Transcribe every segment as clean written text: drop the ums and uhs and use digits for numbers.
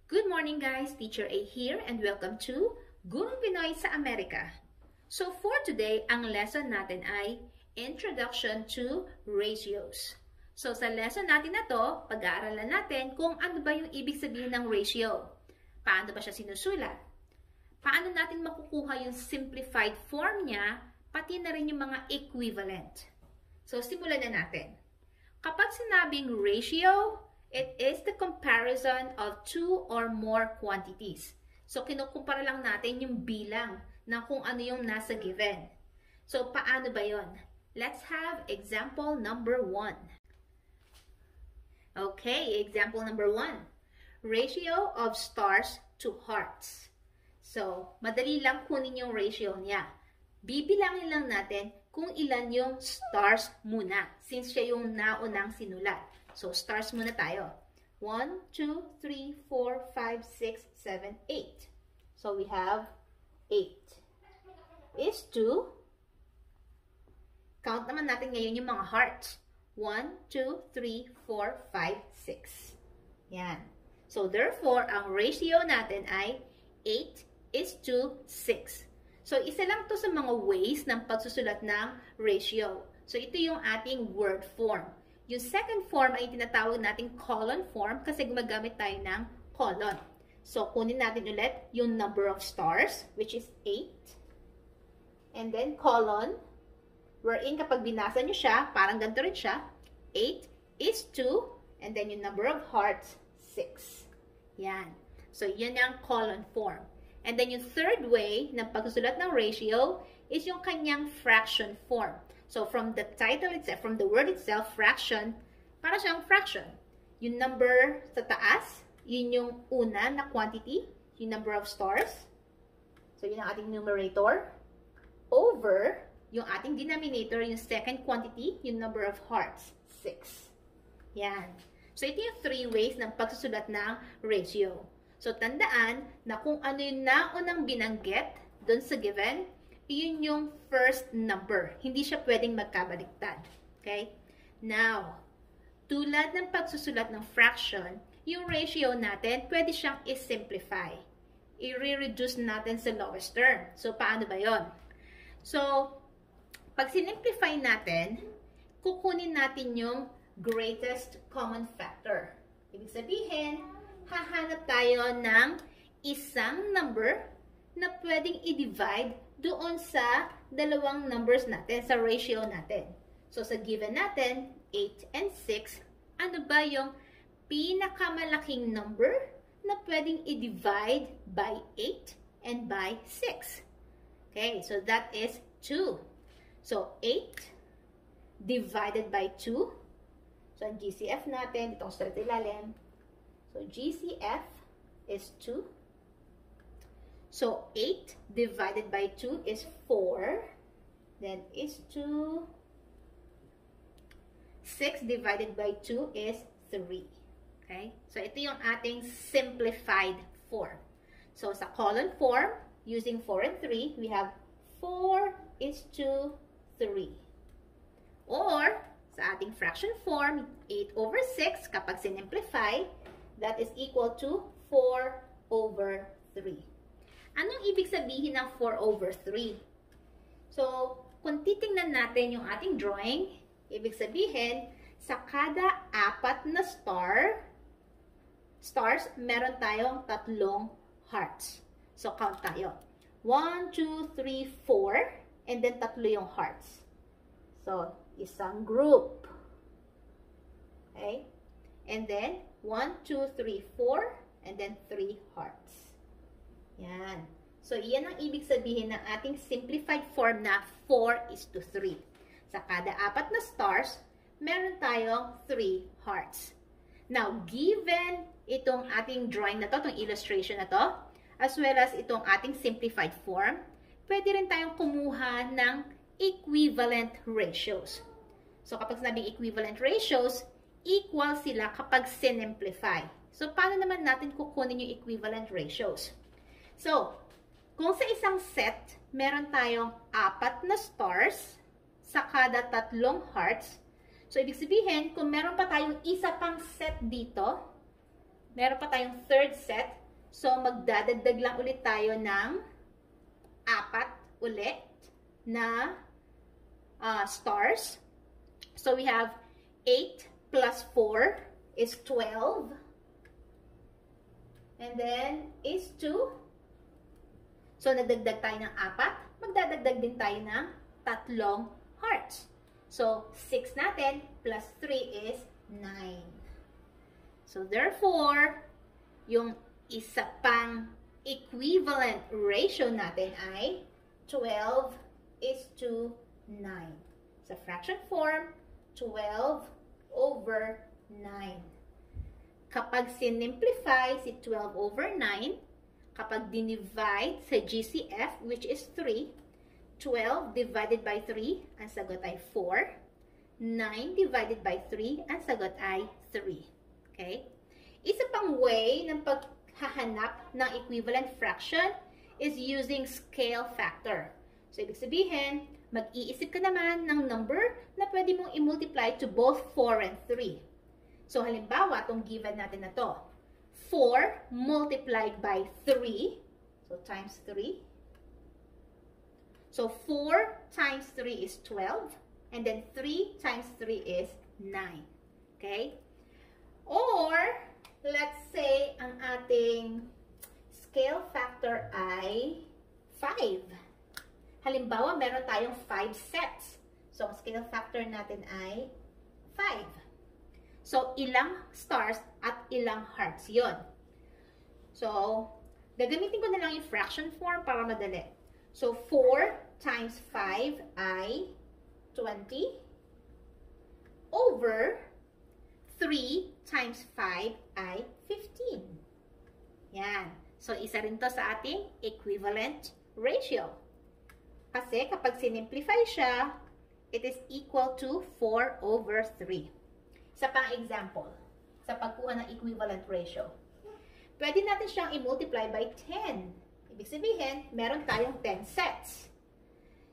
Good morning guys, Teacher A here and welcome to Gurong Pinoy sa Amerika. So for today, ang lesson natin ay Introduction to Ratios. So sa lesson natin na to, pag-aaralan natin kung ano ba yung ibig sabihin ng ratio. Paano ba siya sinusulat? Paano natin makukuha yung simplified form niya, pati na rin yung mga equivalent. So simulan na natin. Kapag sinabing ratio, it is the comparison of two or more quantities. So, kinukumpara lang natin yung bilang na kung ano yung nasa given. So, paano ba yon? Let's have example number 1. Okay, example number 1. Ratio of stars to hearts. So, madali lang kunin yung ratio niya. Bibilangin lang natin kung ilan yung stars muna, since siya yung naunang sinulat. So, stars muna tayo. 1, 2, 3, 4, 5, 6, 7, 8. So, we have 8. Is to, count naman natin ngayon yung mga hearts. 1, 2, 3, 4, 5, 6. Yan. So, therefore, ang ratio natin ay 8 is to 6. So, isa lang to sa mga ways ng pagsusulat ng ratio. So, ito yung ating word form. Yung second form ay tinatawag nating colon form kasi gumagamit tayo ng colon. So, kunin natin ulit yung number of stars, which is 8. And then, colon, wherein kapag binasa nyo siya, parang ganito rin siya. 8 is 2, and then yung number of hearts, 6. Yan. So, yun yung colon form. And then, yung third way ng pagsusulat ng ratio is yung kanyang fraction form. So, from the title itself, from the word itself, fraction, para siyang fraction. Yung number sa taas, yun yung una na quantity, yung number of stars. So, yun ang ating numerator. Over, yung ating denominator, yung second quantity, yung number of hearts, 6. Yan. So, ito yung three ways ng pagsusulat ng ratio. So, tandaan na kung ano yung naunang binanggit dun sa given, yun yung first number. Hindi siya pwedeng magkabaliktad. Okay? Now, tulad ng pagsusulat ng fraction, yung ratio natin, pwede siyang i-simplify. I-reduce natin sa lowest term. So, paano ba yon? So, pag sinimplify natin, kukunin natin yung greatest common factor. Ibig sabihin, hahanap tayo ng isang number na pwedeng i-divide doon sa dalawang numbers natin, sa ratio natin. So, sa given natin, 8 and 6, ano ba yung pinakamalaking number na pwedeng i-divide by 8 and by 6? Okay, so that is 2. So, 8 divided by 2. So, ang GCF natin, itong sa ilalim. So, GCF is 2. So, 8 divided by 2 is 4. Then, is 2. 6 divided by 2 is 3. Okay? So, ito yung ating simplified form. So, sa colon form, using 4 and 3, we have 4 is to 3. Or, sa ating fraction form, 8 over 6, kapag sinimplify, that is equal to 4 over 3. Anong ibig sabihin ng 4 over 3? So, kung titingnan natin yung ating drawing, ibig sabihin, sa kada 4 na stars, meron tayong 3 hearts. So, count tayo. 1, 2, 3, 4, and then 3 yung hearts. So, isang group. Okay? And then, 1, 2, 3, 4, and then 3 hearts. Yan. So, yan ang ibig sabihin ng ating simplified form na 4 is to 3. Sa kada 4 na stars, meron tayong 3 hearts. Now, given itong ating drawing na to, itong illustration na to, as well as itong ating simplified form, pwede rin tayong kumuha ng equivalent ratios. So, kapag sinabing equivalent ratios, equal sila kapag sinimplify. So, paano naman natin kukunin yung equivalent ratios? So, kung sa isang set, meron tayong 4 na stars sa kada 3 hearts. So, ibig sabihin, kung meron pa tayong isa pang set dito, meron pa tayong third set. So, magdadagdag lang ulit tayo ng 4 ulit na stars. So, we have 8 plus 4 is 12. And then, is 2. So, nagdagdag tayo ng 4. Magdadagdag din tayo ng 3 hearts. So, 6 natin plus 3 is 9. So, therefore, yung isa pang equivalent ratio natin ay 12 is to 9. Sa fraction form, 12 over 9. Kapag sinimplify si 12 over 9, kapag dinivide sa GCF, which is 3, 12 divided by 3, ang sagot ay 4. 9 divided by 3, ang sagot ay 3. Okay? Isa pang way ng paghahanap ng equivalent fraction is using scale factor. So, ibig sabihin, mag-iisip ka naman ng number na pwede mong i-multiply to both 4 and 3. So, halimbawa, itong given natin na to. 4 multiplied by 3. So, times 3. So, 4 times 3 is 12. And then, 3 times 3 is 9. Okay? Or, let's say, ang ating scale factor ay 5. Halimbawa, meron tayong 5 sets. So, ang scale factor natin ay 5. So, ilang stars at ilang hearts yon. So, gagamitin ko na lang yung fraction form para madali. So, 4 times 5 ay 20 over 3 times 5 ay 15. Yan. So, isa rin to sa ating equivalent ratio. Kasi kapag sinimplify siya, it is equal to 4 over 3. Sa pang example, sa pagkuha ng equivalent ratio, pwede natin siyang i-multiply by 10. Ibig sabihin, meron tayong 10 sets.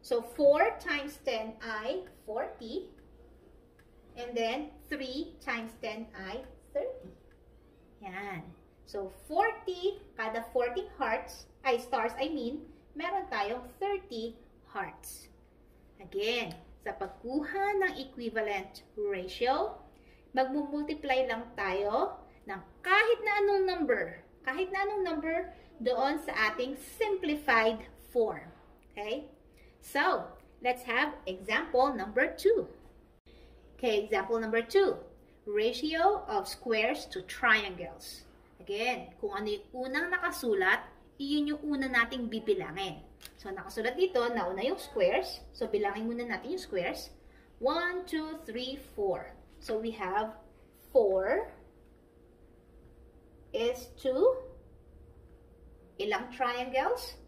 So, 4 times 10 ay 40. And then, 3 times 10 ay 30. Yan. So, 40, kada 40 hearts, ay stars, meron tayong 30 hearts. Again, sa pagkuha ng equivalent ratio, magmumultiply lang tayo ng kahit na anong number doon sa ating simplified form. Okay? So, let's have example number 2. Okay, example number 2. Ratio of squares to triangles. Again, kung ano yung unang nakasulat, iyon yung una nating bibilangin. So, nakasulat dito, nauna yung squares. So, bilangin muna natin yung squares. 1, 2, 3, 4. So, we have 4 is to ilang triangles?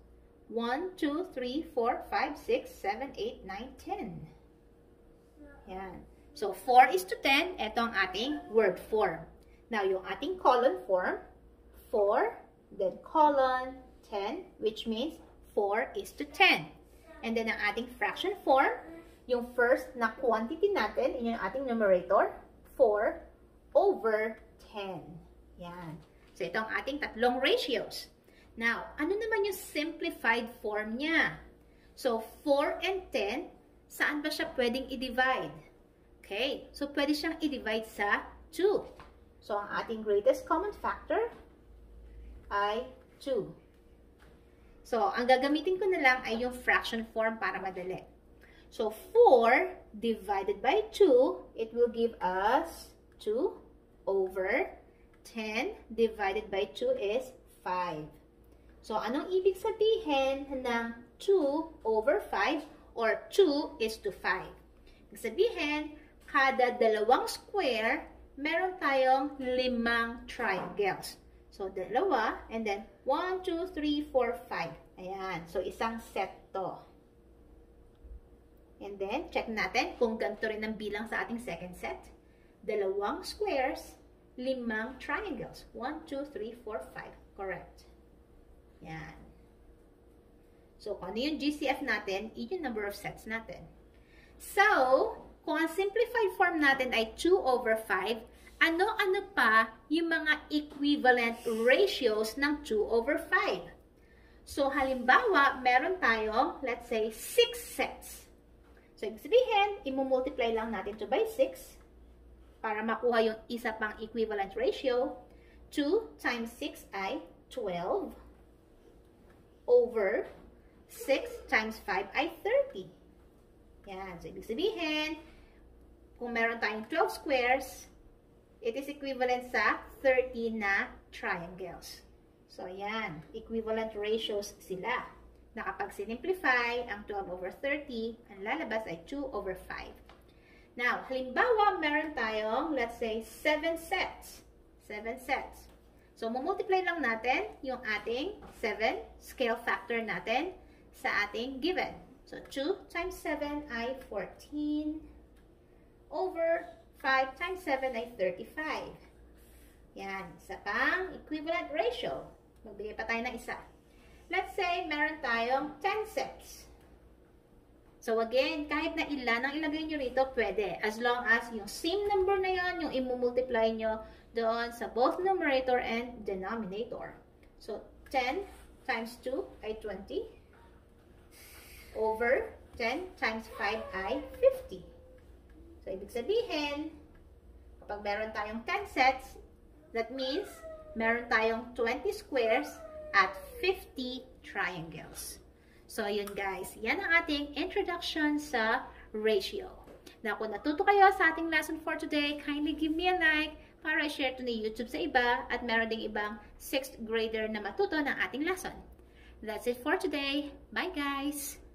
1, 2, 3, 4, 5, 6, 7, 8, 9, 10. Yan. So, 4 is to 10. Ito ang ating word form. Now, yung ating column form, 4, then colon, 10, which means 4 is to 10. And then, ang ating fraction form, yung first na quantity natin, yun yung ating numerator, 4 over 10. Yan. So, ito ang ating tatlong ratios. Now, ano naman yung simplified form niya? So, 4 and 10, saan ba siya pwedeng i-divide? Okay. So, pwede siyang i-divide sa 2. So, ang ating greatest common factor ay 2. So, ang gagamitin ko na lang ay yung fraction form para madali. So, 4 divided by 2, it will give us 2 over 10 divided by 2 is 5. So, anong ibig sabihin ng 2 over 5 or 2 is to 5? Ibig sabihin, kada dalawang square, meron tayong 5 triangles. So, dalawa, and then 1, 2, 3, 4, 5. Ayan. So, isang set to. And then, check natin kung ganito rin ang bilang sa ating second set. Dalawang squares, 5 triangles. 1, 2, 3, 4, 5. Correct. Yan. So, kung ano yung GCF natin, yun yung number of sets natin. So, kung ang simplified form natin ay 2 over 5, Ano-ano pa yung mga equivalent ratios ng 2/5? So, halimbawa, meron tayo, let's say, 6 sets. So, ibig sabihin, i-multiply lang natin to by 6 para makuha yung isa pang equivalent ratio. 2 times 6 ay 12 over 6 times 5 ay 30. Yan. So, ibig sabihin, kung meron tayong 12 squares, it is equivalent sa 30 na triangles. So, yan. Equivalent ratios sila. Na kapag sinimplify, ang 12 over 30, ang lalabas ay 2/5. Now, halimbawa, meron tayong, let's say, 7 sets. 7 sets. So, multiply lang natin yung ating 7 scale factor natin sa ating given. So, 2 times 7 ay 14 over 5 times 7 ay 35. Yan. Isa pang equivalent ratio. Magbigay pa tayo ng isa. Let's say, meron tayong 10 sets. So, again, kahit na ilan ang ilagay nyo rito, pwede. As long as yung same number na yan, yung imumultiply nyo doon sa both numerator and denominator. So, 10 times 2 ay 20. Over 10 times 5 ay 50. So, ibig sabihin, kapag meron tayong 10 sets, that means, meron tayong 20 squares at 50 triangles. So, yun guys. Yan ang ating introduction sa ratio. Na kung natuto kayo sa ating lesson for today, kindly give me a like para i-share to ni YouTube sa iba at meron ding ibang 6th grader na matuto ng ating lesson. That's it for today. Bye guys!